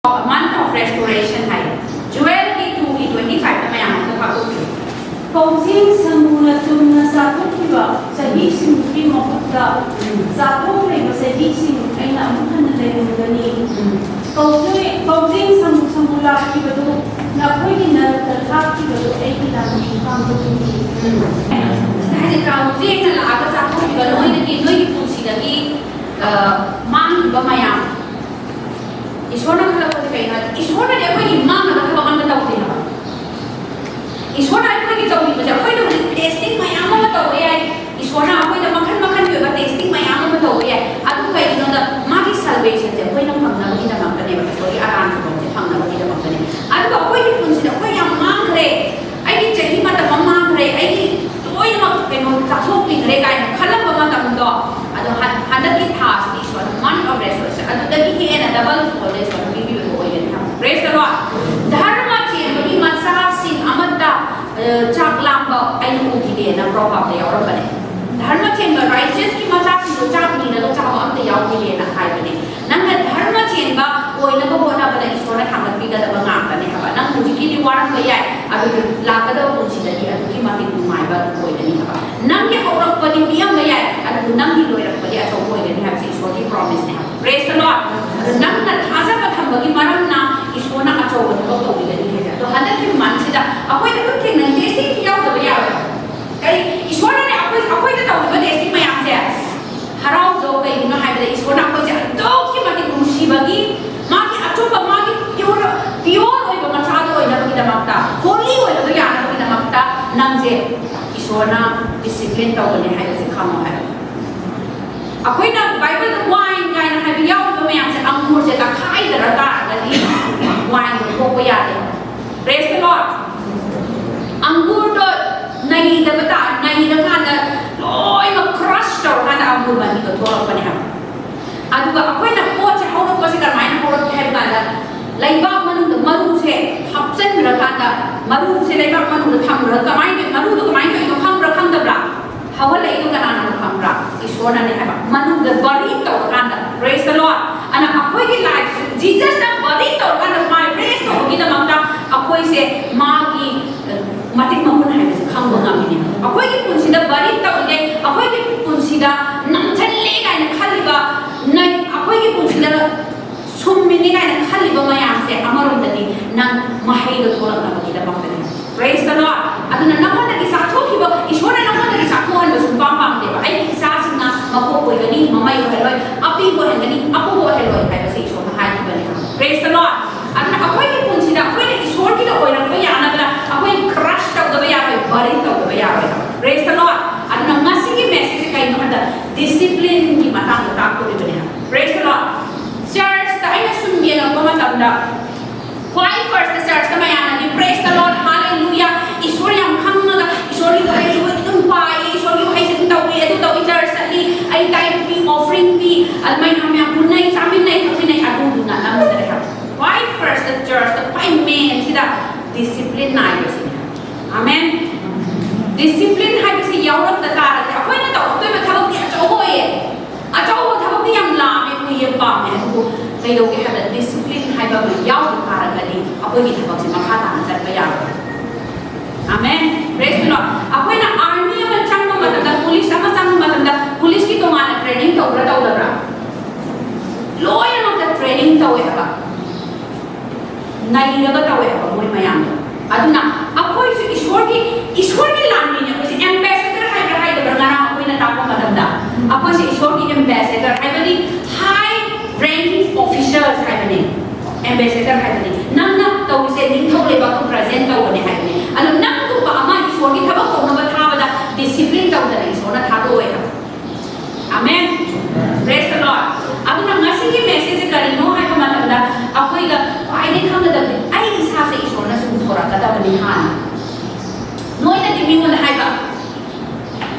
A month of restoration hai. Joel ki 2:25 na mayang ito pag-uwi. Kausing sa mula tumna sa kukiba sa hising kimo pagka sa kukiba sa hising ay naamukan na tayo ng gani. Kausing sa mula kiba do na pwede na kiba do ay kailangan kang pagkindi. Dahil kausing na laaga sa kukiba do ay naging po sila ki mang iba mayang. Isona kala ko kay na isona dia ko imam na ka man daw din ba isona ko ni daw ni ba ko ni testing may amo ba daw ay isona ako na makan yo ba testing may amo ba daw ay atu kay no da magi salvation je ko na pagna ni na makane ba ko aran ko je pagna ni na makane atu ba ko ni pun sila ko yang mangre ai ni je ni mata mangre ai ni toy na ko no ka thok ni re kai khala ba ma tam do adu hada ki thas ni isona man of resource adu da ki ena double for this one give you ko yen praise the lord dharma chen bagi masa sin amata chak lam ba ai nu ki de na proverb de yaw ba ne dharma chen ba righteous ki masa sin do chak ni na do chak am te yaw ki de na khai ba ne nang na dharma chen ba oi na ba na ba na isona thamat pi ga da ba nga ba ne ha ba nang mu ki ni waran ba yai adu la ka da ko chi da ni adu ki ma ti du mai ba oi da ni ha ba nang ki aurak pa ni piam ba yai adu nang ki loi rak pa ya so oi da ni ha si so ki promise ne ha praise the lord nang na thaza ba tham ba ki maram na isona ka chaw ba ko to ni da ni ha to hada ki man si da apoi da ko theng nang desi ki yaw da ba ya kai isona ne apoi da taw ba desi ma ya se harau zo kai no ha ba isona ko ja do ki ma ti ku si ba ki ma ki achu ba ma ki pure oi ba ma cha do oi da ki da makta holy oi da ya na ki da makta nang je isona discipline taw ne ha se kham ha apoi na bible da wine kai na ha bi yaw ba ma ya se angmur se ka khai da ra ta da ni wine ko ko ya de praise the lord anggur do nai da bata nai da kan da loi ma crush to kan da anggur ba ni to thor pa ne ha adu ga apoi na po cha ho ko se ka mai ho ro he ba da lai ba manu da maru se hap chen ra kan da maru se lai ba manu da tham ra ka mai de maru do ka mai to kham ra kham da bra hawa lai do ka na kham ra isona ne ha ba manu da bari to kan da praise the lord ana apoi ki life jesus na bari to kan da mai praise to ki da makta apoi se ma ki matik mamun hai se kham ba ngam ni apoi ki pun si da bari to ne apoi ki pun si da nam chan le ga na khali ba nai apoi ki pun si da sum mi ni ga na khali ba ma ya se amaron da ni nang mahai da thola na ba ki da makta ni praise the lord aduna na mon da ki sa tho ki ba ishwara na mon da ki sa tho an ba sum pam pam de ba ai ki sa sing na ma ko ko ga ni mamai ko heloi api ko ga ni apu ko heloi kai ba se ishwara hai ki ba ni praise the lord aduna apoi ki pun si da apoi ni ishwara ki da oi na ko ya na da apoi crush ta da ba ya ba bari ta da ba ya ba praise the lord aduna ngasi ki message kai no da discipline ki matang ta ko ni ba ni praise the lord church ta ai na sum ye na ko ma tam da why first the church ta ma ya na ni praise the lord hallelujah ishwara yang kham na da ishwara ki ai wo tum pa ishwara ki ai se ta wi edu ta wi church ta ni ai time bi offering bi al mai ham ya kun nai samin nai khamin nai adu du na nam da ha why first the church the five main sida discipline nai ba si amen discipline hai ba si yaw rak ta ta ra apoi na ta apoi ma thabak ni achaw ho ye achaw ho thabak ni yam la me ku ye pa me ku kai do ke ha da discipline hai ba ma yaw ta ra ga ni apoi ki thabak si ma kha ta na chat ba ya amen praise the lord apoi na army ma chang ma da police ama chang ma da police ki to ma na training to ra bra lawyer ma da training to we ba nai ra ga to we ba moi ma yam aduna apoi si ishwar ki lan ni ne si ambassador hai da ngara apoi na ta ko ma da apoi si ishwar ki ambassador hai ba ni high ranking officials hai ba ni ambassador hai ba ni nang na to se ning thau le ba ko present to ne hai ni anu nang tu pa ama ishwar ki thaba ko na ba tha ba da discipline to da ishwar na tha do we amen praise the lord aduna ngasi ki message ka ri no hai ko ma da apoi ga ai ni kham da ai sa se ishwar na sum thora ka da ba ni han noi na ti mi mo na hai ba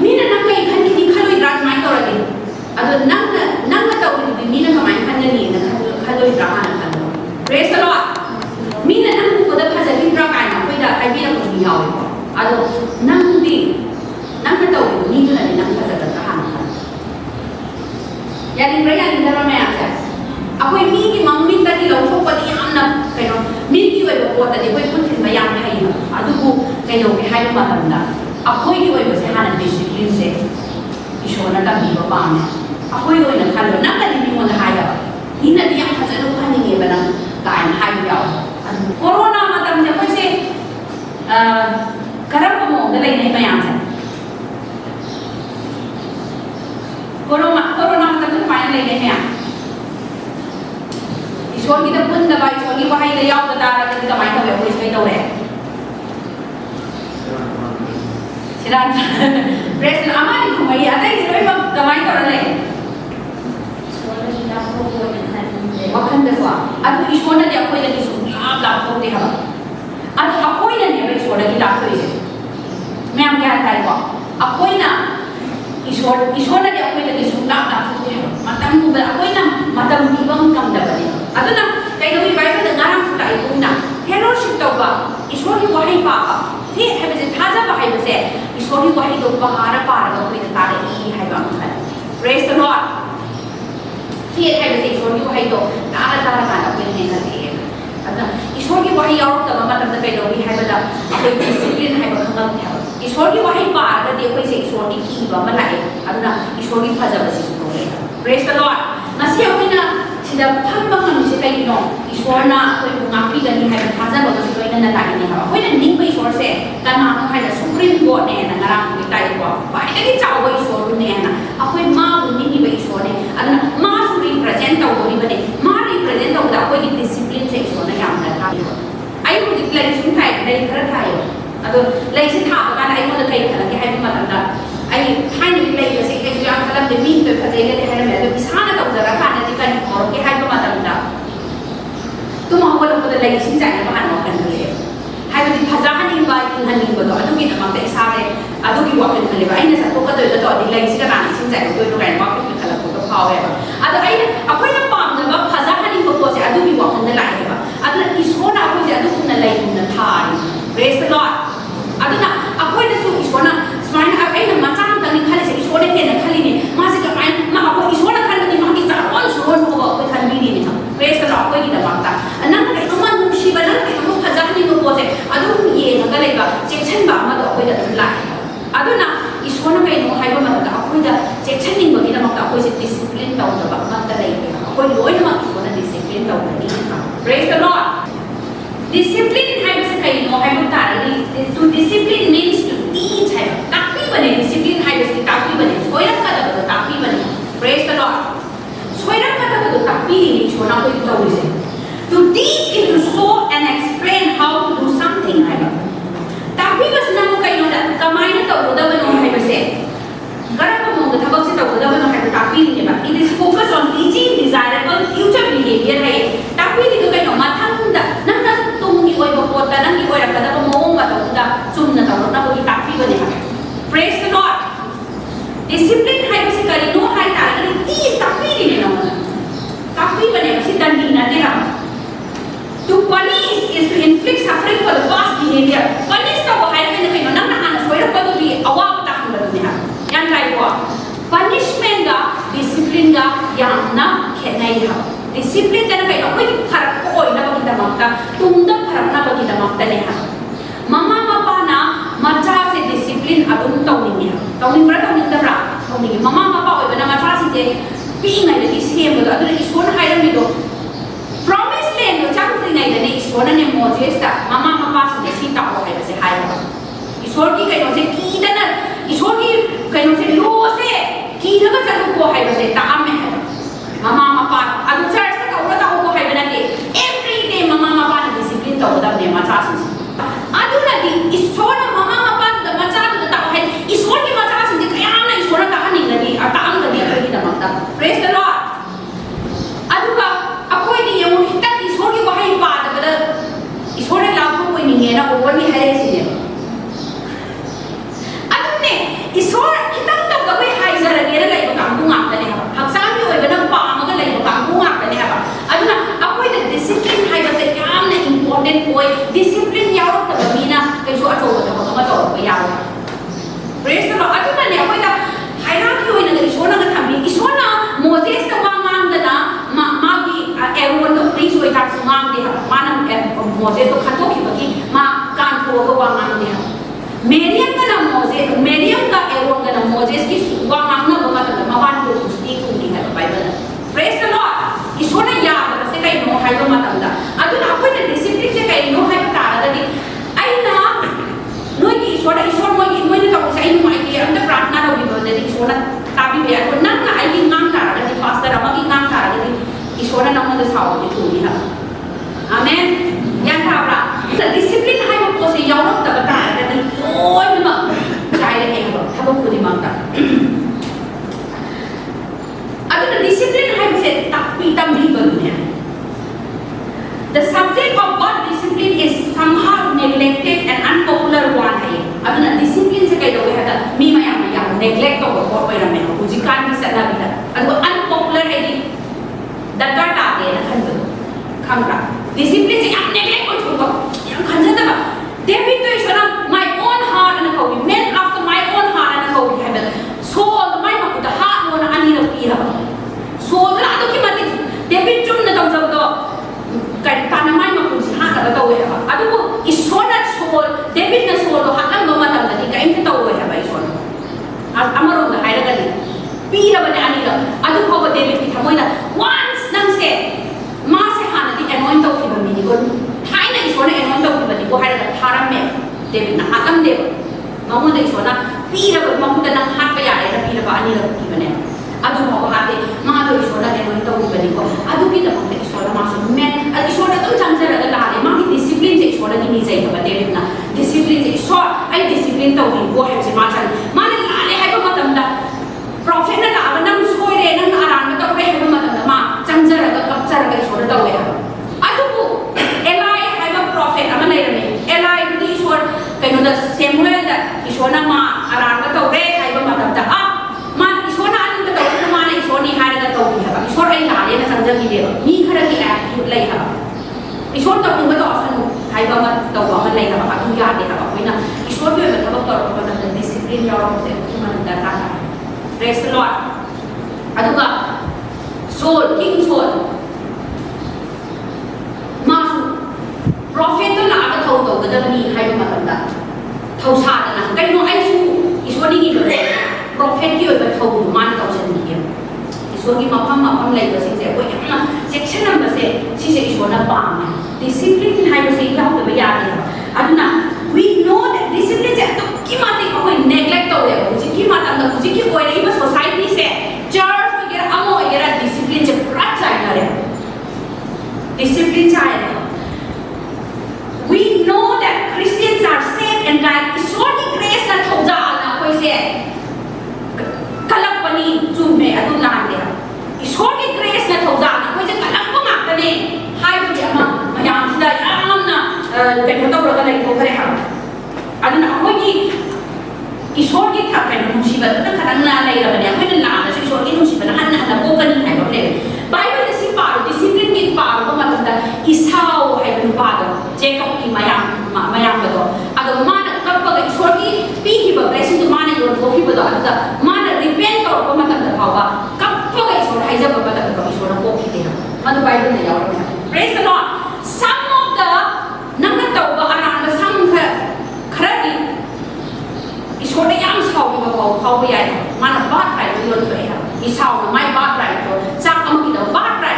mi na nang kai khan ki khaloi rat mai to ra ni adu nang na to ni mi na ka mai khan ni na khaloi ra ma na khan praise the lord mi na nang ko da phaja ni ra kai na koi da ai bi na ko ni yaw adu nang di nang na to ni na ni nang phaja ka han ya ni ra ya ni da ma ya sa apoi mi ki mangmin ta ni lo thok pa di am na ꯄꯣꯠꯇꯗꯤ ꯑꯩꯈꯣꯏ ꯈꯨꯠ ꯊꯤꯟꯕ ꯌꯥꯝ ꯍꯩꯕ ꯑꯗꯨꯕꯨ ꯀꯩꯗꯧꯒꯦ ꯍꯥꯏꯕ ꯃꯇꯝꯗ ꯑꯩꯈꯣꯏꯒꯤ ꯑꯣꯏꯕꯁꯦ ꯍꯥꯟꯅ ꯗꯤꯁꯤꯄ꯭ꯂꯤꯟꯁꯦ ꯏꯁꯣꯔꯅ ꯇꯝꯕꯤꯕ ꯄꯥꯝꯃꯦ ꯑꯩꯈꯣꯏꯒꯤ ꯑꯣꯏꯅ ꯈꯜꯂꯣ ꯅꯪꯅꯗꯤ ꯃꯤꯉꯣꯟꯗ ꯍꯥꯏꯌꯦꯕ ꯃꯤꯅꯗꯤ ꯌꯥꯝ ꯐꯖꯅ ꯎꯍꯟꯅꯤꯡꯉꯦꯕ ꯅꯪ ꯀꯥꯏꯅ ꯍꯥꯏꯕ ꯌꯥꯎꯋꯦ ꯑꯗꯨ ꯀꯣꯔꯣꯅꯥ ꯃꯇꯝꯁꯦ ꯑꯩꯈꯣꯏꯁꯦ ꯀꯔꯝꯕ ꯃꯑꯣꯡꯗ ꯂꯩꯅꯩ ꯃꯌꯥꯝꯁꯦ कोरोना मतलब तो फाइनल लेने में ईश्वर की तो पुण्य दबा ईश्वर की वहां ले आओ बता रहा कि कमाई तो कोई इसमें तो है सिरान प्रेस हमारी घुमाई आता है इसमें कमाई तो रहे वखन देखो अब ईश्वर ने आपको ये नहीं लाभ तो दे हवा अब आपको ही नहीं है ईश्वर की लाभ तो इसे मैं हम क्या कहता है आपको ही ना ईश्वर ने आपको ये सुनना लाभ तो है मतलब वो आपको ही ना मतलब निगम कम दबने अदुना कई लोग बाइबल में गाना सुनता है कोई ना फेलोशिप तो बा ईश्वर की वही पापा फिर है बजे थाजा बाहर बसे ईश्वर की वही तो बाहर पार का कोई तारे ही है बात है प्रेज द लॉर्ड फिर है बजे ईश्वर की वही तो तारा तारा का कोई नहीं करती है अदुना ईश्वर की वही और तब मतलब कई लोग है बता कोई डिसिप्लिन है बखंगा है ईश्वर की वही पार का देखो इसे ईश्वर की बाबा लाए अदुना ईश्वर की फजा बसी सुनो ले प्रेज द लॉर्ड नसी अखोइना सिदा फंबा ngam कई नो ईश्वर ना कोई ngapi gani hai थाजा बगस कोई ना लागे ने हा कोई निंग पे ईश्वर से तना नो hai सुप्रीम कोर्ट ने ना ngara की ताई को बाई दे चाव ईश्वर ने ना अखोई मा निंग पे ईश्वर ने अदना मा सु रिप्रेजेंट तो बोली बने मा रिप्रेजेंट तो दा कोई डिसिप्लिन से ईश्वर ने याम ना आई को डिक्लेयर सुन थाई दे खर थाई अदो ले से था का आई को कई खर के hai मतलब दा आई थाई नि ले से के या खलम दे मी पे फजे ले hai में तो इसाना तो जरा का ने का और के hai मतलब दा तुम हम लोग को ले सिंह जाने बाहर वॉकन कर ले हाय बदी फजा हनी बाई इन हनी बदो अदु की नमक ते सारे अदु की वॉकन कर ले बाई ने सब को तो दी ले सिंह का सिंह जाने कोई तो गाय वॉकन की खला को पावे अदु आई अकोई ना पाम जब फजा हनी को से अदु की वॉकन ने लाए बा अदु ईश्वर ना को अदु को ले न थाई प्रेज द लॉर्ड अदु ना अकोई ने सु ईश्वर ना स्माइन आई ना मचा तनी खाली से ईश्वर ने ने खाली ने मा से का आई मा अको ईश्वर ना खाली मा की चार ऑन सुन को को खाली भी ने प्रेज द लॉर्ड कोई ना मांगता अनंग के तो मन नुशी बना के तो फजा नहीं को पोसे अदु ये नगा लेगा सेक्शन बा मा तो कोई दा लाए अदु ना ईश्वर ना कई नो हाइबा मा दा कोई दा सेक्शन नहीं बगी ना मा कोई से डिसिप्लिन ता दा मा ता ले कोई लोई ना मा ईश्वर ना डिसिप्लिन ता दा प्रेज द लॉर्ड डिसिप्लिन हाइबा से कई नो हाइबा ता रे to discipline means to teach है ताकि बने डिसिप्लिन हाइबा से ताकि बने सोयरम का दा ताकि बने प्रेज द लॉर्ड सोयरम का दा ताकि ईश्वर ना कोई तो से to teach is to show and explain how to do something hai tapi bas na mo kayo na kamay na to da ba no hai base garap mo ga thabak se to da ba no hai tapi ni ba it is focus on teaching desirable future behavior hai tapi ni to kayo mathang da nang na tung ni oi ba pot da nang ni oi ra ka da mo ba to da sum na to na ko tapi ba ni ha praise the lord discipline hai base kari no hai ta ni ti tapi ni no tapi ba ne base dandi na ne ha to punish is to inflict suffering for the past behavior. Punish तो वो है मैंने कहीं ना ना आना सोया पर तो भी अवाब तक हम लोग ने है यान काय हुआ punishment का discipline का यान ना कहना ही है discipline जैसे कहीं ना कोई फर्क कोई ना बगी दमागता तुम तो फर्क ना बगी दमागता नहीं है मम्मा पापा ना मच्चा से discipline अदुम तो नहीं है तो नहीं बड़ा तो नहीं दबरा तो नहीं मम्मा पापा वो बना मच्चा से जे पींग आई लगी सेम तो अदुम इसको ना हायर में तो promise land lo chang tri nai dane ईश्वर ने मोजेस ता मामा पापा से सी ता हो है से हाय ईश्वर की कहीं से की दना ईश्वर की कहीं से लो से की लगा चलो को है से ता में है मामा पापा अदु चर्च का उड़ा को है बना के एवरी डे मामा पापा ने डिसिप्लिन तो उदा ने मचा से अदु ना दी ईश्वर ने मामा पापा द मचा द ता है ईश्वर की मचा से क्या ना ईश्वर का नहीं लगी अता हम लगी कोई की दमता प्रेज द लॉर्ड अदु का अकोई दी ये हिता ईश्वर की वही बात है बदल ईश्वर ने लाभ को कोई नहीं है ना ऊपर नहीं है ऐसे ने अदुने ईश्वर हिता तो कभी हाई जरा गेर लाई को काम को आते हैं हक्सान भी होए बना पाम का लाई को काम को आते हैं अदुना अकोई द डिसिप्लिन हाई बस काम ने इंपॉर्टेंट कोई डिसिप्लिन यार तो बमीना कैसो अचो तो यार प्रेज द लॉर्ड अदुना ने अकोई द हायरार्की होए ना ईश्वर ना थमी ईश्वर ना मोजेस का वांगान दना मागी एरोन तो प्लीज होए ताक मांग दे मानम मोजेस तो खतो की नमोद सावनी थुनी हा आमेन या थाब्रा डिसिप्लिन हाइबो पोसे यावरक तब तारगदि लोइनमा गाइले हेबो थबो खुदि मांता अदुना डिसिप्लिन हाइबो से तापि तमबि बनुने The subject of what discipline is somehow neglected and unpopular one hai aduna discipline se kai do hada mi mayam ya neglect to ko pai rame hujikan ki sana bida adu unpopular hai di dakar ta de na khan do khamra discipline se am neglect ko ko yam khanja da ba David to isona my own heart and ko men after my own heart and ko hada so my ma ko da heart no na ani na pi ha so da adu ki mati David chum na dam do kai tanamai ma kunsi ha ka taw we ha adu ko isona soul David na soul ha kan ma matam da kai ta taw we ha bai isona amaro da hai da ni pi ra bane ani da adu ko David ki thamoi da once nang se ma se ha na di anoint taw ki ba mi ni ko thai na isona anoint taw ki ba ni ko hai da tharam me David na ha kam de ma mo da isona pi ra ba ma mu da na ha pa ya da pi ra ba ani da ki ba ne adu ko ha de ma do isona anoint taw ki ba ni ko adu ki da ma isona ma se men isona tum chanjara da la ma ki discipline je isona ni jai ka David na discipline je so ai discipline taw ni ko hai se ma chan ma ne la le hai ba matam da prophet na la nang soi re nang aran na taw re hai ba matam da ma chanjara da kapchara ka isona taw ya adu ko Eli hai ba prophet ama nei re Eli ni isor kaino da Samuel da isona ma aran na taw re hai ba matam da ma isona an da taw ma na isoni hai da taw ki ha isor ai la le na chanjara ki de ni khara ki attitude lai ha isor taw ni ba taw san hai ba ma taw ba ma lai ha ba tu ya de ha ba koina isor be ba taw taw ba da discipline ya ro se ki man da ta praise the Lord aduga Saul king Saul ma prophet to la ga taw taw ga da ni hai ba ma tam da taw sa da na kai no ai su isor ni ni prophet ki ba taw ma taw san ni ke isor ki mapam lai ba se ko ya section number se si se isor na pa discipline hai ba se ya ba ya de aduna we know that discipline se to ki ma te ko neglect to ya ji ki ma tam da ji ki ko ri ba society se church वगैरह amo वगैरह discipline se pura chai na re discipline chai na we know that Christians are saved and that isor ki grace na thoja na koi se kalak pani chu me adu la de isor ki grace na thoja na koi se kalak pa ma ta ne hai ba ya ma mayam da yam na kai ko taw ra ka lai ko kare ha aduna koi ki isor ki tha kai nu si ba ta khalang na lai ra ba ne koi na la na isor ki nu si ba na han na ko ka ni hai ba le bible de si pa discipline ki pa ko ma ta isau hai ba pa do Jacob ki mayam ba do adu ma na ka pa ga isor ki pi ki ba blessing to ma na yo ko ki ba do adu ma na repent to ko ma ta da ba ka pa ga isor hai ja ba ta ka isor na ko ki de ma do bible na yaw ra praise the Lord some of the nang ka taw ba aran ba some khara di isor na yam sau ba ko khau ba ya ma na ba kai yo to ya isau na mai ba kai to sa am ki da ba kai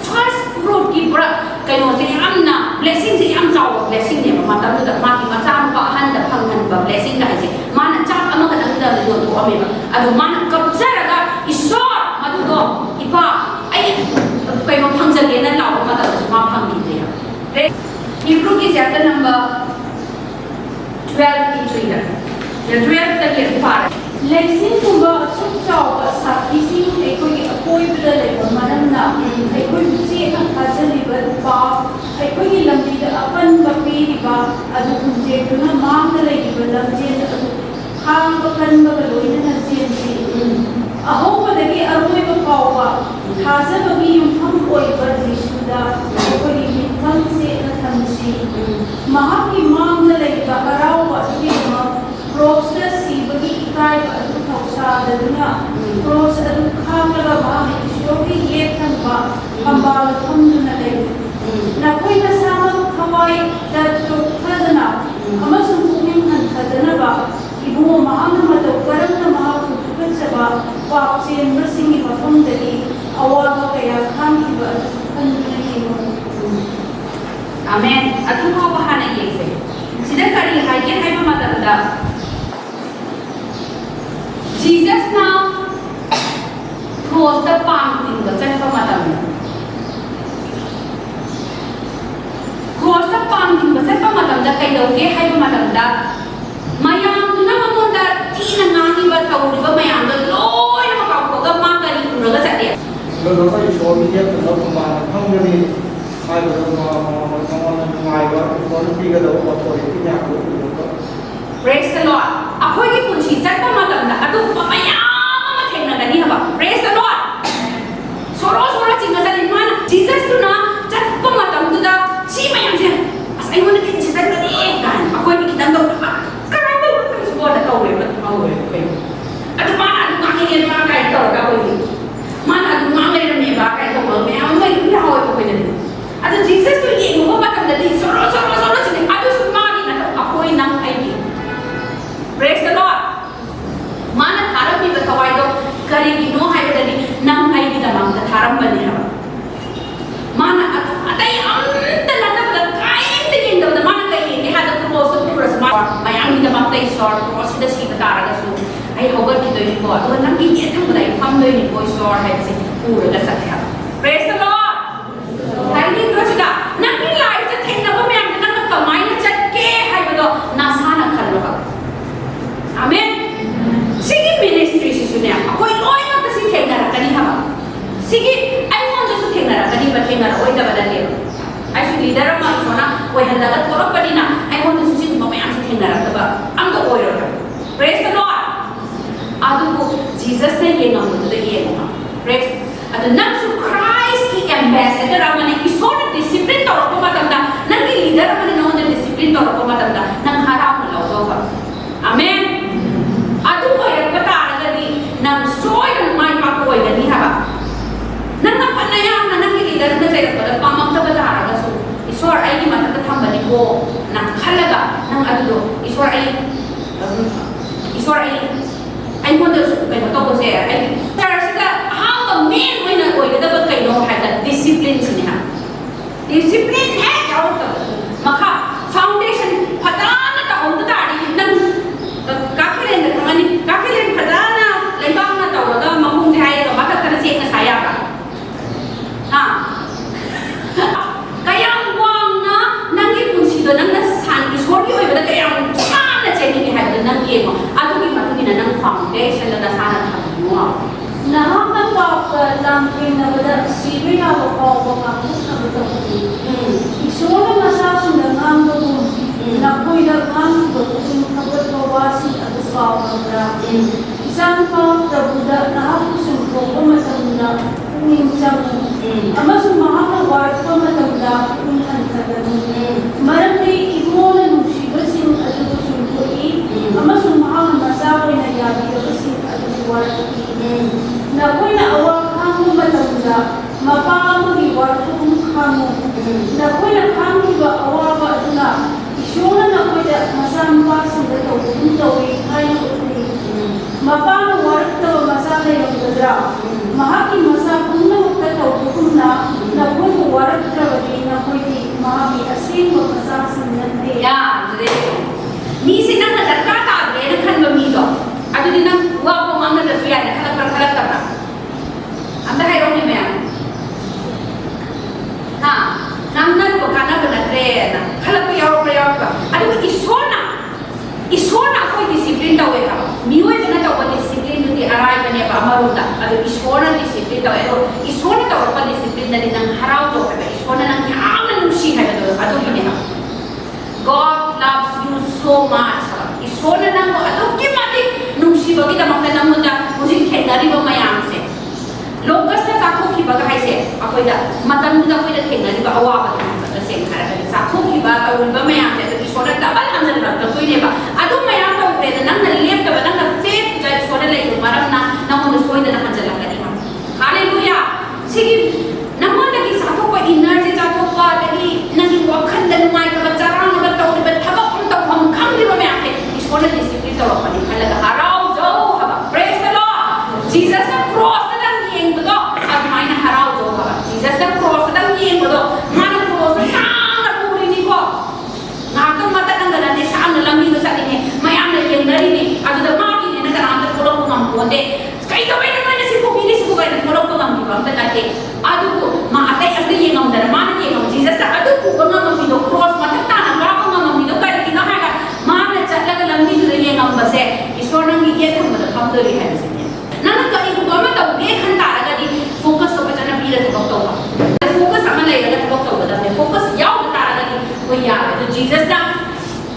first fruit ki bra kai no se am na blessing se am sau blessing ne ma ta da ma ki ma cha ma han da phang han ba blessing da se ma na cha am ka dang da yo to ame ba adu ma na kap sa ra da isor ma du do ipa ai kai ma phang ja le na la ma da ma phang ni de ya Hebrew ki chapter number 12 ki trina ya 12 ta ke pa Leising kuba suk chao ba sa ising ai ko gi apoi bida le ba manam na ai ko ji ang khajali ba pa ai ko gi lambi da apan ba pi ri ba adu kunje tuna mang da le gi ba lam je da khang ba kan ba loi na je ji aho ba da gi aroi ba pa ba khaza ba gi yum pham oi ba ji suda ai ko gi mi thang se na tham si maha ki mang da le gi ba karau ba ji ma cross da si ba gi kai ba adu thausa da na cross adu khang la ba mi shogi ye than ba amba thum na le na koi na sama khawai da to khadana ama sum pungin han khadana ba ibu ma na ma to karam na ma ku ka chaba wa chen ba singi ba thum da ni awa ba ka ya kham ki ba kan na ki mo amen atu ko ba hana ye se sida kari ha ye hai ma ta da Jesus now cross the palm thing the chen pa ma ta ꯃꯇꯝꯗ ꯃꯌꯥꯝꯗꯨꯅ ꯃꯉꯣꯟꯗ ꯊꯤꯅ ꯉꯥꯡꯉꯤꯕ ꯇꯧꯔꯤꯕ ꯃꯌꯥꯝꯗꯣ ꯂꯣꯏꯅꯃꯛ ꯀꯥꯎꯊꯣꯛꯑꯒ ꯃꯥ ꯀꯔꯤ ꯎꯔꯒ ꯆꯠꯂꯦ 그러면서 이소를 이해하면서 그만 한결이 아이고 정말 누가이가 이소를 비교도 어떻게 그냥 Praise the Lord. ꯑꯩꯈꯣꯏꯒꯤ ꯄꯨꯟꯁꯤ ꯆꯠꯄ ꯃꯇꯝꯗ ꯑꯗꯨꯒꯨꯝꯕ ꯃꯌꯥꯝ ꯑꯃ ꯊꯦꯡꯅꯒꯅꯤ ꯍꯥꯏꯕ. Praise the Lord. ꯁꯣꯔꯣ ꯆꯤꯡꯉ ꯆꯠꯂꯤ ꯃꯥꯅ ꯖꯤꯖꯁꯇꯨꯅ ꯆꯠꯄ ꯃꯇꯝꯗꯨꯗ ꯁꯤ ꯃꯌꯥꯝꯁꯦ ꯑꯁ ꯑꯩꯉꯣꯟꯗ ꯇꯤꯟꯁꯤ ꯆꯠꯀꯅꯤ ꯀꯥꯏꯅ ꯑꯩꯈꯣꯏꯒꯤ ꯈꯤꯇꯪ ꯇꯧꯕ ꯀꯔꯝꯕ ꯁꯨꯕꯣꯗ ꯇꯧꯋꯦꯕ ꯇꯧꯋꯦꯕ ꯑꯗꯨ ꯃꯥꯅ ꯑꯗꯨ ꯉꯥꯡꯉꯦ ꯃꯥ ꯀꯥꯏꯅ ꯇꯧꯔꯒ ꯑꯩꯈꯣꯏꯒꯤ ꯃꯥꯅ ꯑꯗꯨ ꯉꯥꯡ ꯂꯩꯔꯝꯃꯦꯕ ꯀꯥꯏꯅ ꯇꯧꯕ ꯃꯌꯥꯝ ꯑꯃ ꯑꯗꯨꯝ ꯌꯥꯎꯋꯦꯕ ꯑꯩꯈꯣꯏꯗꯗꯤ ꯑꯗꯨ ꯖꯤꯖꯁꯇꯨ ꯌꯦꯡꯉꯨꯕ ꯃꯇꯝꯗꯗꯤ ꯁꯣꯔꯣ ꯆꯤꯡꯉꯤ ꯑꯗꯨꯁꯨ ꯃꯥꯒꯤ ꯅꯠꯇꯕ ꯑꯩꯈꯣꯏ ꯅꯪ ꯑꯩꯒꯤ. Praise the Lord. Mana tharappiba thawaido karigino haibadani nang aigidamamta tharambani haba. Mana atai amta latapda kaimta yengdabda mana kai yenge hada cross puras ma mayamgidamamta isor cross da siba taragasu ai hogarkidoini ko adu nangi yethambada ai phamdoini ko isor haibse puraga sakha. Praise the Lord. Thank you Krishna. Nangi life ta thengnaba mayam nang kamaina chatke haibado nasana khalwa. Amen. Sige ministry si sunya. Ako'y loy na kasi tengara kani haba. Sige, ay mo just tengara kani ba tengara oy da badali. Ay si leader ma isona oy halaga toro pa na. Ay mo just sin mamaya si tengara ka ba. Ang to oy ro. Praise the Lord. Adu ko Jesus na yeng ang mundo ye mo. Praise. Adu nang su Christ ki ambassador amane isona discipline toro ko matanda. Nang leader amane no na discipline toro ko matanda. Nang harap mo law ba. Amen. Adu oiragba taragadi nang soil mai pakoigani haba nang napanayam na nang leader na sairagba pamagtaba taragasu isor ai matata thambani ko nang khalaga nang adudo isor ai mo da su kai to ko se ai tarasida how the main when oigada kai no haida discipline sini ha discipline hai out maka foundation padana ta on da adi nang kakilen da kamani kakilen padana leibang na tawada mamung jai ka maka kana siya na saya ka ha kaya wang na nangi punsido nang nasan isori oy bada kaya sana cheni ni haid nang ye mo atu ki matu na nang foundation na sana thamu Nakakatawa ka lang pinagada sibi na ako ako sa buto. Isona masasundan ang doon. Nakoy ang doon kung kapatawasi at upawang isang pa tabuda na ako sumpo o matanda kung minsan ama sumakakawat ko matanda kung hantaganin. Marami imo na nung sibasin at sumpo ama sumakakamasakoy na yabi kasi at uwarati. Nakoy na awak kamo matanda, mapakamuliwat kung kamo. Nakoy na kamo ba awawa ito na, isyona nakoy na masampa sa dato, kung tawin kaya ulit. Mapakamuliwat ito masakay ang dadra. Mahaki masakong na magtataw kung na, nakoy muwarat kawali nakoy di mahaki asin magmasasan nante. Ya, jadi ni sinang nagkakata, nagkan bamido. Ado din ang wapo mga nagkasuyan, nagkalagpag-kalagpag na. Ang dahil ni ma'am. Ha, nang nagpagkana ba na tre, kalagpayaw-payaw ka. Ado isona ako disiplin daw eh ka. Miway ka na daw pa disiplin yung di aray ka niya pa amaruta. Ado isona disiplin daw eh. Isona daw pa disiplin na din ng haraw daw ka. Isona ng yaman ng siya daw. Ado yun eh. God loves you so much. Isona na mo. Ado kimati nung siya kita magtanang mo na musin kenari ba mayamse. Lokas na sakok iba kahit siya. Ako ida. Matanong na ako ida kenari ba awa ba ito sa same karagay. Sakok iba tawin ba mayamse. Ado isona tabal ang nalabag. Ito yun ba. Ado mayam daw pwede nang nalilip ka ba nang na-faith ka. Isona lang ito. Marang na namunusoy na naman dyan lang kanina. Hallelujah. Sige. Naman lagi sakok pa energy sakok pa. Lagi naging wakan na lumay ka ba. Charang na ba tao. Diba tabak kung tao. Hamkang di ba mayamse. Isona disiplin tao. Halaga haraw. Joe. Praise the Lord. Jesus na cross na lang yeng bedo. At may na haraw Joe. Jesus na cross na lang yeng bedo. Mana cross na saan na puri ni ko. Nakakang mata ng ganan. Saan na lang dito sa atin. Mayam na yeng na rin eh. At ito maki din na karang kulong kumampuan. Kaya gawin naman na si Pumili si Pugay na kulong kumampuan. Pagkati. Ado ko. Maatay ang yeng ang daramanan yeng ang Jesus na. Ado ko. Kung nga mamido cross. Matatanan. Kaya kung nga mamido. Kaya kinahaya. Mana थम्बसे ईश्वर नंगी ये थम्बद थम्दोरी है बसने नंग करिगुबा मा तौगे खन तारगदी focus तो बचना पीरे थबक तौबा फोकस अमा लेरगा थबक तौबदने फोकस याव तारगदी वो यावे तो जीसस ना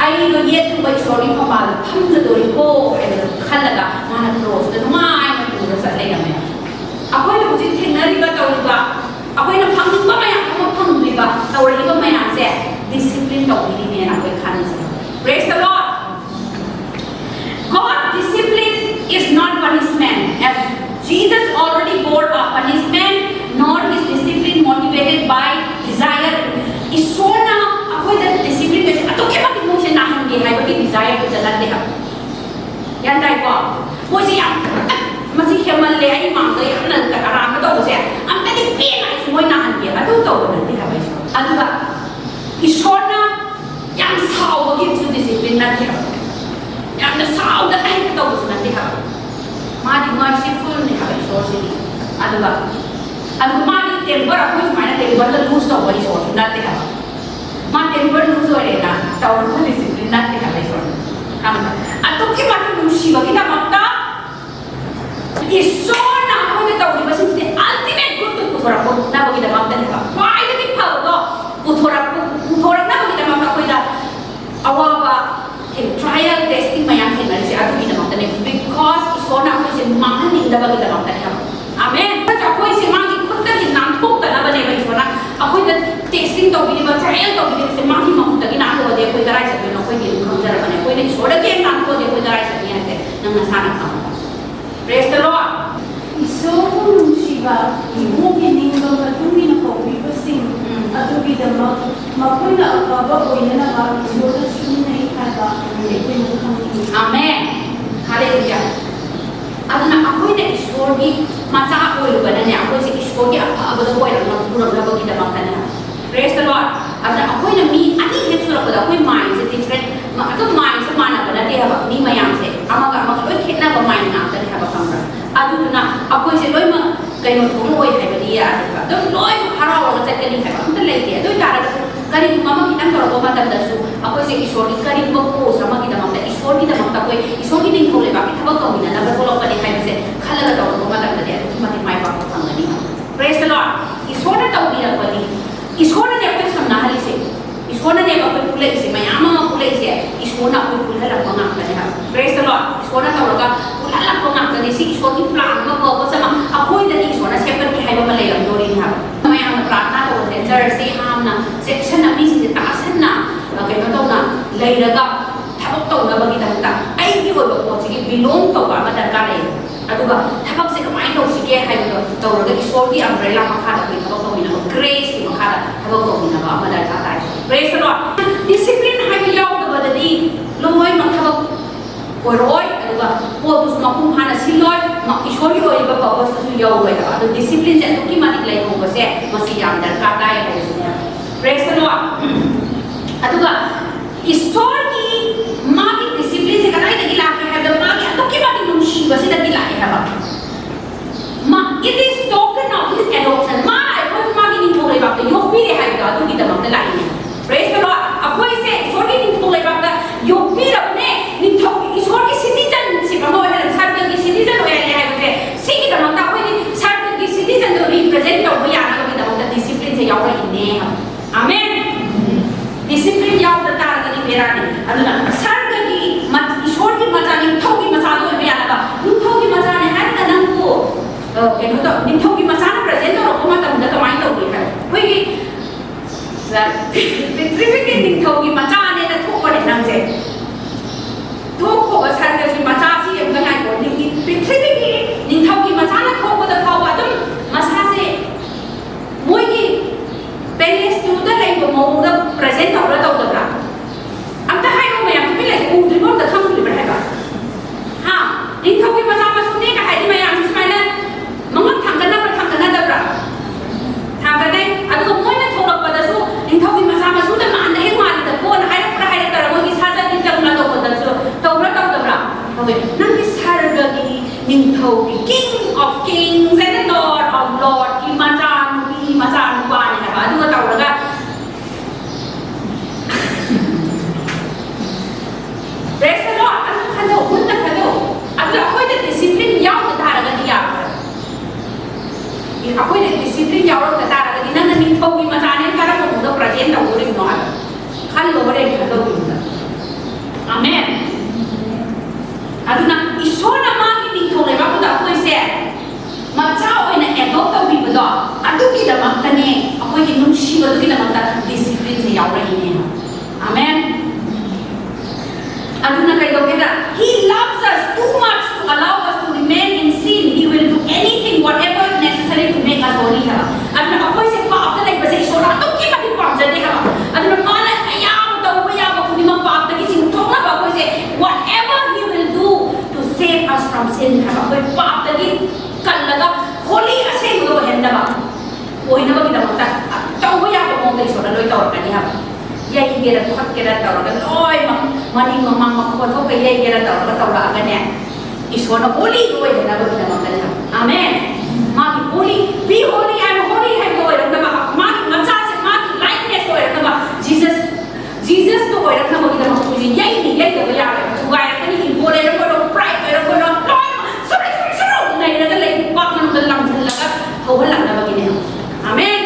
आई नो ये थम्ब ईश्वरी फमाल थम्दोरी को है खलगा माना क्रॉस द नुमाय मा पुरा सले गमे अखोय नो जी थेंगरिबा तौबा अखोय ना फंगबा मया अमा फंगलिबा तौरिबा मया से डिसिप्लिन तौबिनी ने ना कोई खानसे Praise the Lord. God discipline is not punishment, as Jesus already bore our punishment, nor is discipline motivated by desire. Isona akoy da discipline kasi ato kaya pag emotion na hangi hay pag desire ko dalat diha. Yan tayo ko. Mo siya masih kemal le ay mang kaya nan ka aram to siya. Ang tadi pena is mo na hangi ato to ko diha ba iso. Ano ba? Isona yang sao begitu disiplin nanti apa? Yang na sao dah ayat tahu bos nanti apa? Madi merciful ni apa isu ini? Ada ba? Ada madi temper aku semuanya temper tu lose tahu bos isu nanti apa? Madi temper lose orang na tahu tu disiplin nanti apa isu? Kamu? Atau kita lose bagi kita makta? Isu na aku ni tahu di bos ini ultimate good tu putra aku na bagi kita makta ni apa? Why jadi power tu? Putra na bagi kita makta aku ida awaba trial testing mayam henal si atu ina makta because isona ko si mahan inda bagi da makta ha amen ta ko si magi khutta ki nam thok ta na bane ba isona ako ida testing to bi ba trial to bi si magi makta ki na ko de ko darai sa no ko ni kham jara bane ko ni soda ke nam ko de ko darai sa ni ate nang nasana kam praise the Lord iso nung shiba imu kining ba tumi na ko bi pasing atu bi da makoy na akaba ko ina na ba iso da shunna ikada ko ni kami amen hallelujah aduna ako ina ishwar gi mata ko lu bana ne ako si ishwar gi akaba da ko ina na pura na ba kita makta na praise the Lord aduna ako ina mi ani hetsura ko da ko mind se different ma ato mind se mana bana de ha ni mayam se amaga loi khitna ba mind na ta ha ba kamra aduna ako se loi ma kai no thong oi hai ba di ya ba do loi haraw ga ta kani hai ba ta lai de do ta ra kari mama kita ko ba ta da su ako se ishwar gi kari ba ko sama kita makta ishwar gi da makta ko ishwar gi ning ko le ba kita ba ko mina na ba ko lo pa ni hai se khala ga to ko ma ta da de ma ti mai ba ko phang ni praise the Lord ishwar na ta bi ra ko ni ishwar ne ko samna hali se ishwar ne ba ko pulai se mayama ma pulai se ishwar na ko pulai la ko ngam ta ni ha praise the Lord ishwar na ta ga pulai la ko ngam ta ni si ishwar gi plan ma ko sama ako ida ni ishwar na se pa ki hai ba ma le lam do ri ni ha mayam प्रार्थना तो होते हैं Jersey हमना section अभी से तासन ना कहीं तो ना लेरगा थबक तो ना बगी तमता आई भी वो बहुत सी बिलोंग तो का मदर का ले अतुगा थबक से कमाई तो सिके है तो रगा ईश्वर की अम्ब्रेला मखा तो थबक तो बिना ग्रेस की मखा थबक तो बिना मदर का है प्रेज द लॉर्ड डिसिप्लिन है भी याव तो बदली लोय मथबक कोरोय अतुगा वो उस मकुम हाना सिलोय ईश्वर की ओइ बाबा बस तो याव होय ता तो डिसिप्लिन से तो की मानिक ले हो बसे मसी याम दरकार का है प्रेज द लॉर्ड अतुगा ईश्वर की मां की डिसिप्लिन से कनाई लगी लाके है तो मां की तो की बात नुशी बसे लगी लाके है बा मां it is token of his adoption मां आई को मां की नहीं बोले बात यो भी है का तो की तमक लाई प्रेज द लॉर्ड अब कोई से ईश्वर की नहीं बोले बात यो भी अपने निथो ईश्वर की सिटीजनशिप हम है सर्व की सिटीजन हो है बसे सी की तमक ता कोई सर्व की सिटीजन तो रिप्रेजेंट तो या ना की तमक डिसिप्लिन से याव इने आमेन डिसिप्लिन याव ता ता मेरा नहीं अदुना सर्व की मत ईश्वर की मजा नहीं थो की मजा तो है याना नु थो की मजा ने है ना नंग को के नो तो नि थो की मजा ना प्रेजेंट तो को मत तो माइन तो भी है कोई पृथ्वी के नि थो की मजा ने ना थो को ने नंग से थो को सर्व की मजा सी हम गनाई को नि पृथ्वी की नि थो की मजा ना थो को तो थो अदम मसा से मोई की पेलेस टू द लाइक मो द प्रेजेंट और तो दा अब तो है वो मैं भी लाइक उ द्रिबो तो खम लिबे है बा हां इन थो की मजा मा सुने का है मैं आंस स्माइल मंगल थांगना पर थांगना दब्रा थांगने अब तो मोय ने थोड़ा पदा सु इन थो की मजा मा सु द मान दे मान द को ना है पर है तर वो की साजा की जंगला तो पदा सु तो ब्रा ओके नंग की सारगा की इन थो की किंग ऑफ किंग ꯑꯩꯈꯣꯏꯅ ꯗꯤꯁꯤꯄ꯭ꯂꯤꯟ ꯌꯥꯎꯔꯛꯇ ꯇꯥꯔꯒꯗꯤ ꯅꯪꯅ ꯅꯤꯡꯊꯧꯒꯤ ꯃꯆꯥꯅꯦ ꯀꯔꯝꯕ ꯃꯑꯣꯡꯗ ꯄ꯭ꯔꯖꯦꯟ ꯇꯧꯗꯣꯔꯤꯕꯅꯣ ꯍꯥꯏꯕ ꯈꯜꯂꯣ ꯍꯣꯔꯦꯟ ꯈꯜꯂꯧꯕꯗ ꯑꯃꯦꯟ ꯑꯗꯨꯅ ꯏꯁꯣꯔꯅ ꯃꯥꯒꯤ ꯅꯤꯡꯊꯧ ꯂꯩꯕꯥꯛꯇꯨꯗ ꯑꯩꯈꯣꯏꯁꯦ ꯃꯆꯥ ꯑꯣꯏꯅ ꯑꯦꯗꯣꯞ ꯇꯧꯕꯤꯕꯗꯣ ꯑꯗꯨꯒꯤꯗꯃꯛꯇꯅꯦ ꯑꯩꯈꯣꯏꯒꯤ ꯅꯨꯡꯁꯤꯕꯗꯨꯒꯤꯗꯃꯛꯇ ꯗꯤꯁꯤꯄ꯭ꯂꯤꯟꯁꯦ ꯌꯥꯎꯔꯛꯏꯅꯦ amen aduna kaidokeda he loves us too much to allow us to remain in sin. He will do anything whatever necessary to make us holy ha aduna apoi se paap ta lai base isora to ki mati paap jane ha aduna mana ayam tawba ya ba kuni ma paap ta ki sing thongna ba apoi se whatever he will do to save us from sin ha apoi paap ta ki kallaga holy ase go henna ba oina ba ki da ta tawba ya ba mo ta isora loi tawar kani ha yai gera to hak gera tawra ga oi mani mamang makon ko kay yai gera tawra ga ne isona holy go oi na ba na makala amen magi holy be holy I am holy hai go oi na ba magi macha se magi likeness go oi na ba Jesus to oi na ba ki na ko ji yai ni yai to ya ba tu ga ya ni go le ro ko pride ro ko oi sorry nai na ga lai ba man ga lam thal la ga ho la na ba ki ne amen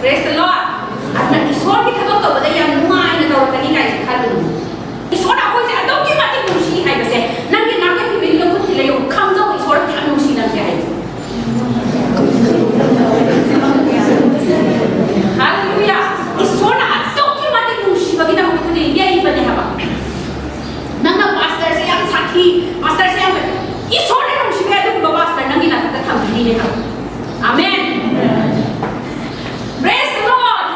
praise the Lord adna isor ki thaba ka bada yam nuai na daw kani kai khalu isor a ko se adom ki mati mushi hai base nang ki nak ki bin lo ko thile yo kham jaw isor ki mushi na se hai hallelujah isor na adom ki mati mushi bagi na ko ni yai bane haba nang na pastor se yam sathi pastor se yam isor na mushi ga dum ba pastor nang ki na ta tham ni ne ha amen praise the Lord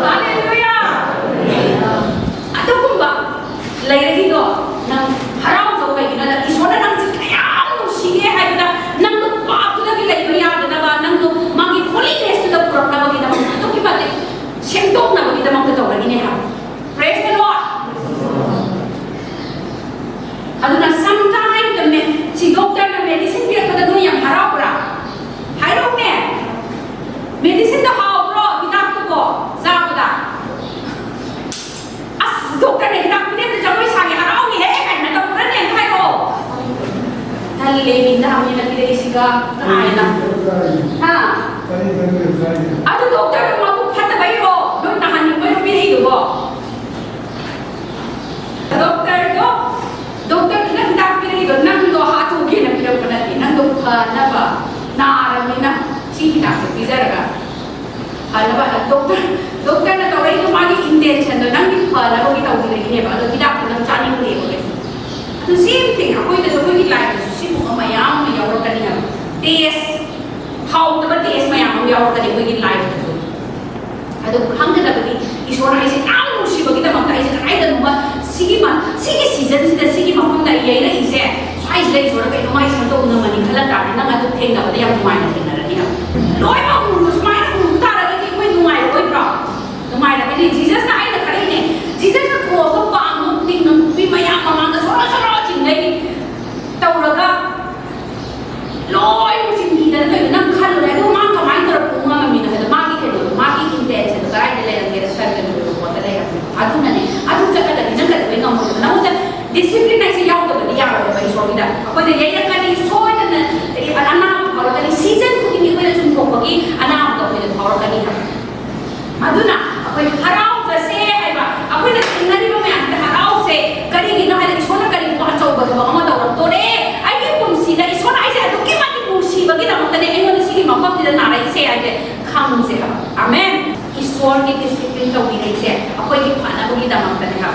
hallelujah adukumba lairagi do nang harau zo kai na isona nang kaya no sige hai da nang to paap tu lagi lai ya da ba nang to magi holiness to pura na bagi da to ki bate shendong na bagi da mang to lagi ne ha praise the Lord aduna sometime the me si doctor na medicine bi ka da do yang harau pura hai ro ne medicine da how bro hidak to ko za ba as doctor ne hidak ne da jamai sa ge harau ni he kai na da pura ne khai ro thal le min da amni na pire siga ai na ha adu doctor ma tu phat bai ro do na han ni bai pire do bo doctor na hidak pire do nang do ha tu ge na pire ko na ni nang do pha na ba na ra mi na si hidak se pizza ra alaba doctor na tawai ko magi intention do nang di phala ko kita udi lagi ne ba do hidak ko nang chani ko le ko the same thing akoi da so ko ki life si mo mayam ma yaw ka ni ha taste how the taste mayam ma yaw ka ni ko ki life so adu hang da ba ni isora ai se am no si ba kita ma ta ai se ai da ma sigi season si da sigi ma hong da yai la i se sai se isora ka no mai sa to na mani khala ta na nga to theng da ba ya mai na theng na ra ni ha loi ma mu mai mai la ni Jesus na ai na khari ne Jesus na ko so pa mu ting no pi maya ma ma so ching nei tau la ga loi mu ching ni da na nang khal la do ma ka mai tar pu ma mi na da ma ki ke do ma ki intention da ai de le nge sa ka do ko ta le ya adu na ne adu ta ka da ni na ka ngam mo na mo da discipline ai se yaw da ba ya ba ba so ni da ko de ye ya ka ni so da na ana ma ko da ni season ku ni ko da chum ko ki ana ma ko de ko ka ni ha aduna apoi harau ka se hai ba apoi na tingari ba me anta harau se kari gi no hai isona kari ko achau ba ba ma ta to re ai ki pum si da isona ai se to ki ma ki pum si ba ki da ma ta ne ai ma si ki ma pa ti da na rai se ai de kham se ha amen isor ki discipline to bi rai se apoi ki phana ko ki da ma ta ne ha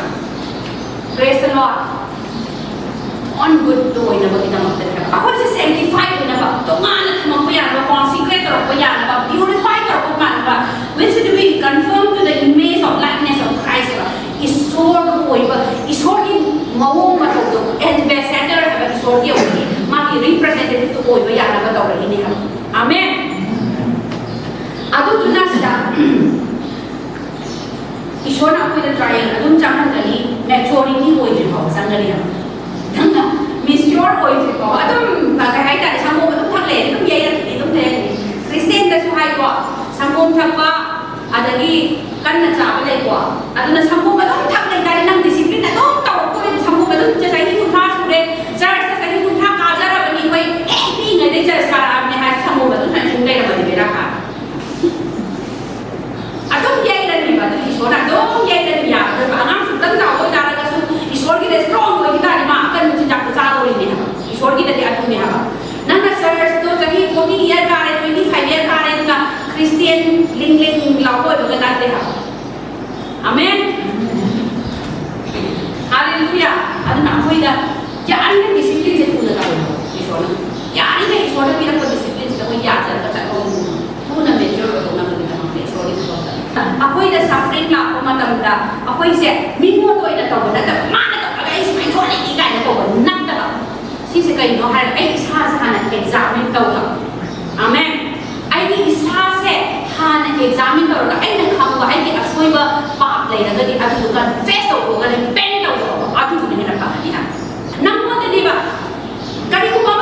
praise the Lord on good to ina ba ki da ma ta ne ha apoi se sanctify ina ba to ma na ma pa ya ba consecrate ro pa ya ba purify ro pa ma ba which to be conformed to the image of likeness of Christ is sort of over is sort in mawong ma to ambassador of the sort of ma ki representative to over ya na ba daw rin ni ha amen adu tunna sa isona ko the trial adum chahan kali maturity ko ji ha sang kali ha thanga mature ko ji ko adum ba ka hai ta sa mo ba thak le dum ye ra ni dum le Christian da su hai ko sangkom thakpa adagi kanna chaba le ko aduna sangkom adum thak le dai nang discipline adum taw ko sangkom adum cha sai ni kun tha sure church sa sai ni kun tha ka jara bani koi pi ꯃꯇꯝꯗ ꯑꯩꯈꯣꯏꯁꯦ ꯃꯤꯉꯣꯟꯗ ꯑꯣꯏꯅ ꯇꯧꯕ ꯅꯠꯇꯕ ꯃꯥꯅ ꯇꯧꯔꯒ ꯑꯩ ꯁꯨꯃꯥꯏꯅ ꯊꯣꯛꯂꯛꯏ ꯀꯥꯏꯅ ꯇꯧꯕ ꯅꯠꯇꯕ ꯁꯤꯁꯦ ꯀꯩꯅꯣ ꯍꯥꯏꯔꯒ ꯑꯩ ꯏꯁꯥꯁꯦ ꯍꯥꯟꯅ ꯑꯦꯛꯖꯥꯃꯤꯟ ꯇꯧꯕ ꯑꯃꯦꯟ ꯑꯩꯒꯤ ꯏꯁꯥꯁꯦ ꯍꯥꯟꯅ ꯑꯦꯛꯖꯥꯃꯤꯟ ꯇꯧꯔꯒ ꯑꯩꯅ ꯈꯪꯕ ꯑꯩꯒꯤ ꯑꯁꯣꯏꯕ ꯄꯥꯞ ꯂꯩꯔꯒꯗꯤ ꯑꯗꯨꯗꯨ ꯀꯟꯐꯦꯁ ꯇꯧꯊꯣꯛꯑꯒ ꯔꯤꯄꯦꯟ ꯇꯧꯊꯣꯛꯑꯒ ꯑꯗꯨꯗꯨꯅ ꯍꯦꯟꯅ ꯐꯒꯅꯤ ꯅꯪꯉꯣꯟꯗꯗꯤꯕ ꯀꯔꯤꯒꯨꯝꯕ